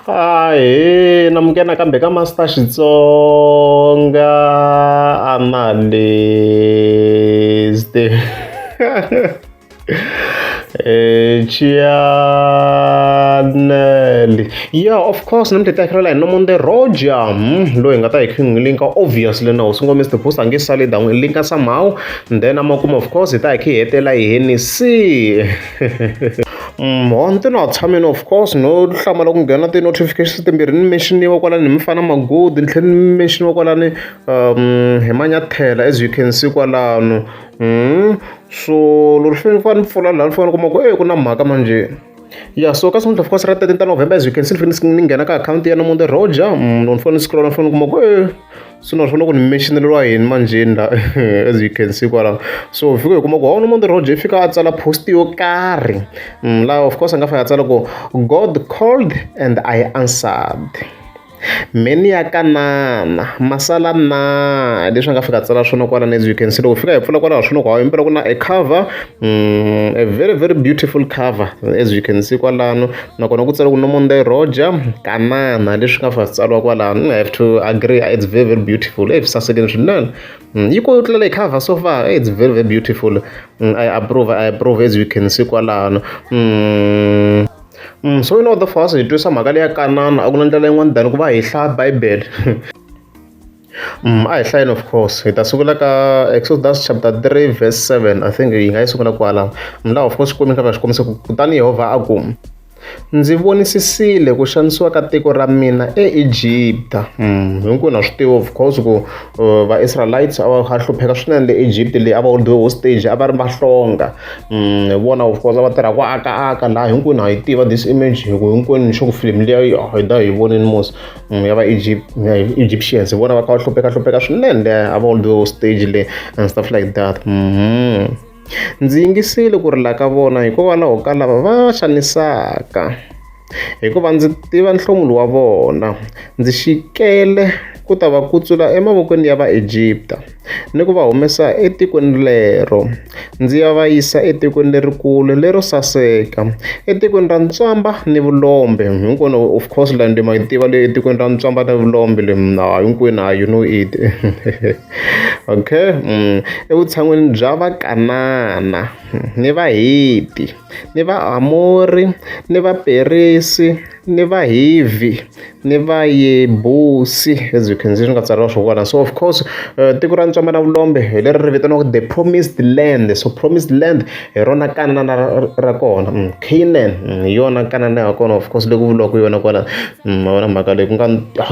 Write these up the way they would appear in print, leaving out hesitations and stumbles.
Ahee, namukela kambe ka Master Xitsonga analyst. Channel. Yeah, of course, nam titakhirela hi Nomonde Roger. Loyi nga ta hi linka obviously na usungo Mr. Post ange sale down linka somehow. Then amakumu of course hi ta hi hetela hi Hennessy. Honto na tshameni of course no hlamala ku nghena ti-notifications timbirhi ni mention-iwa kwalani hi Mfana Magodi ni tlhela ni mention-iwa kwalani hi Manyathela as you can see kwalano. So loko ni fane ni pfula laha ni fanele kuma ku ku na mhaka manje. Yeah, so ka sonto of course ra 13 November as you can see ni nghena ka account ya Nomonde Roger. No ni fanele ni scroll ni fanele kuma ku so na fanele ku ni mentioneliwa yini manjeni la as you can see kwala. So fika hi kuma ku Nomonde Roger fika a tsala post yo karhi la of course a nga fa a tsala ku God called and I answered. Many ya kanana masala na leswi nga fika tsala swona kwalani as you can see loko fika hi pfula kwalaho swona ku himpela ku na a cover a very very beautiful cover as you can see kwalano nakona ku tsala ku Nomonde Roger kanana leswi nga fa tsariwa kwalano I have to agree it's very very beautiful sasekeni swinene yi ko tlela hi cover so far it's very very beautiful I approve as you can see kwalano so you know the first hi twisa mhaka leya kanana a ku na ndlela yin'wana than ku va hi hlaya Bible. A hi hlayeni of course hi ta sungula ka Exodus chapter 3 verse 7 I think hi nga yi sungula kwala laha of course xikwembu xi kombisa ku kutani Yehovha a ku ndzi vonisisile ku xanisiwa ka tiko ra mina eEgipta hinkwenu na swi tiva of course ku va-Israelites a va hlupheka swinene le Egypt leyi a va holdiwe hostage a va ri mahlonga vona of course a va tirha ku aka laha hinkwenu ha yi tiva this image hi ku hinkwenu ni ku film leya hi da hi voneni mos ya va Egyptians vona va kha va hlupheka swinene leya a va holdiwe hostage le and stuff like that. Ndzi yingisile ku rila ka vona hikokwalaho ka lava va xanisaka hikuva ndzi tiva nhlomuli wa vona ndzi xikele ku ta va kutsula emavokweni ya va-Egypta ni ku va humesa etikweni lero ndzi ya va yisa etikweni lerikulu lero saseka etikweni ra ntswamba ni vulombe hinkwenu of course la ndi ma yi tiva le etikweni ra ntswamba ni vulombe le hinkwenu you know it okay evutshan'wini bya vakanana ni vaheti ni vaamori ni vaperesi ni vahivi ni vayebusi as you can see swi nga tsariwa swo vona so of course tiko ra ntswamba na vulombe hi leri ri vitaniwaka the promised land so promised land hi rona kanana ra kona Canaan hi yona kanana ya kona of course leyi ku vuliwaka yona kwala ma vona mhaka leyi ku nga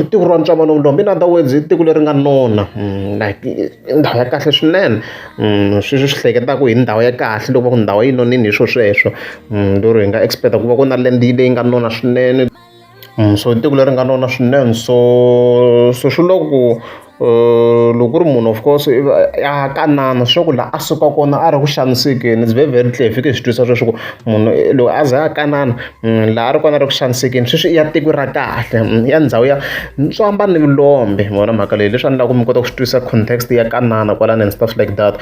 tiko ra ntswamba na vulombe in other words tiko leri nga nona like ndhawu ya kahle swinene sweswi swi hleketaka hi ndhawu ya kahle loko va ku ndhawu yi nonini hi swo sweswo lero hi nga expecta ku va ku na land leyi nga nona swinene so tiko leri nga nona swinene so swi loko loko ri munhu of course ya kanana swa ku la a suka kona a ri ku xanisekeni it's very very clear fike swi twisa sweswo ku munhu loko a za ya kanana laha a ri kona a ri ku xanisekeni sweswi ya tiko ra kahle ya ndhawu ya ntswamba ni vulombe vona mhaka leyi leswi a ni lava ku mi kota ku swi twisa context ya kanana kwalani and stuff like that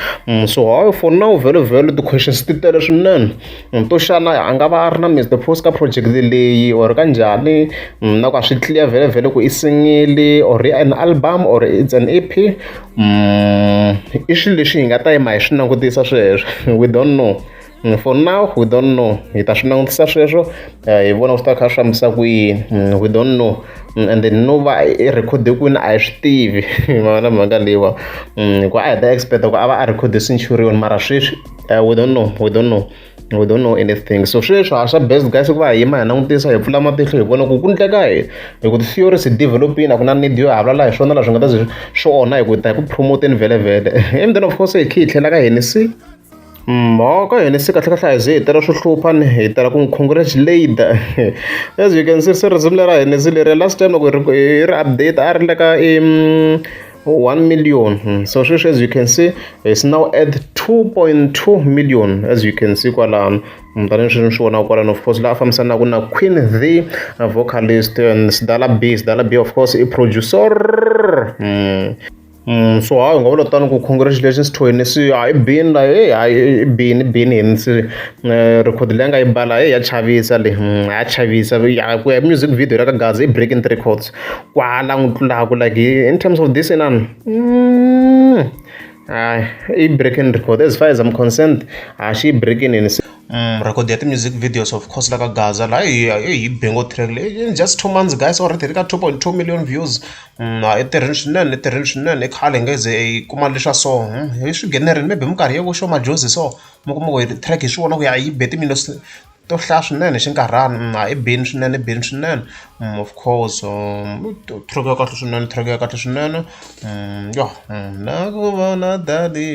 so for now very very the questions ti tele swinene to xana a nga va a ri na Mr. Post ka project leyi or kanjhani na ku a swi clear very very ku i singile or an album or it's an EP i swilo leswi hi nga ta yima hi swi langutisa sweswo we don't know for now we don't know hi ta swi langutisa sweswo hi vona swi ta kha swi fambisa ku yini we don't know and then no va i rekhode kwini a hi swi tivi mavona mhaka leyiwa ku a hi ta expecta ku a va a rekhode centurion mara sweswi we don't know anything so sweswo a swa best guys ku va hi yima hi langutisa hi pfula matihlo hi vona ku endleka hi ku ti-theories hi developini a ku na need yo havulela hi swona la swi nga ta ze swi onha hi ku ta hi ku promoteni vhele and then of course hi khe hi tlhela ka Hennessy mhaka Hennessy kahlekahle a hi ze hi tela swo hlupha hi tela ku n'wi congratulate as you can see se risimu lera Hennessy leri last time loko hi ri update a ri le ka 1 million so sweswi as you can see it's now at 2.2 million as you can see kwalano tanihi sweswi swi vonaka kwalano of course laha fambisanaka na Queen the vocalist and Sidala B of course i producer So hayi nga vula tani ku congratulations to wena se hayi bini la hayi bini hini se record leyi nga yi bala ya chavisa le ya chavisa ya ku ya music video ra ka Gaza i breaking the records kwala n'wi tlulaku like in terms of this inani i breaking record as far as I'm concerned she breaking in record ya music videos of course like Gaza la hi bengo track le in just 2 months guys already ri ka 2.2 million views i tirhini swinene i khale ngeze i kuma leswa so hi swi generini maybe minkarhi ya vo Sho Madjozi so mi kuma ku track hi swi vona ku ya yi be timiliyoni to hlaya swinene xinkarhana i bini swinene of course track ya kahle swinene ya na ku vona daddy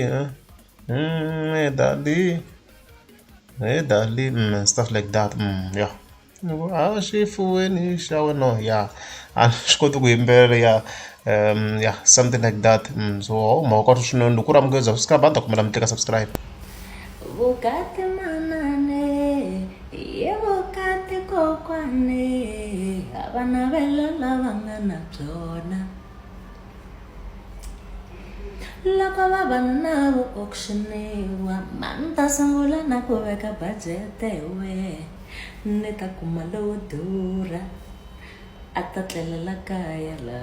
daddy hey daddy stuff like that yeah xifuweni xa wena yeah a ni swi koti ku yimbelela yeah something like that so mhaka kahle swinene loko ku ri amukeza subscribe a ni ta kumela mi teka subscribe vukati manane ye vukati kokwane a vana vela lava nga na byona loko vavanuna vo auctioniwa mani ta sungula na ku veka budgete we ni ta kuma lowo durha a ta tlelela kaya la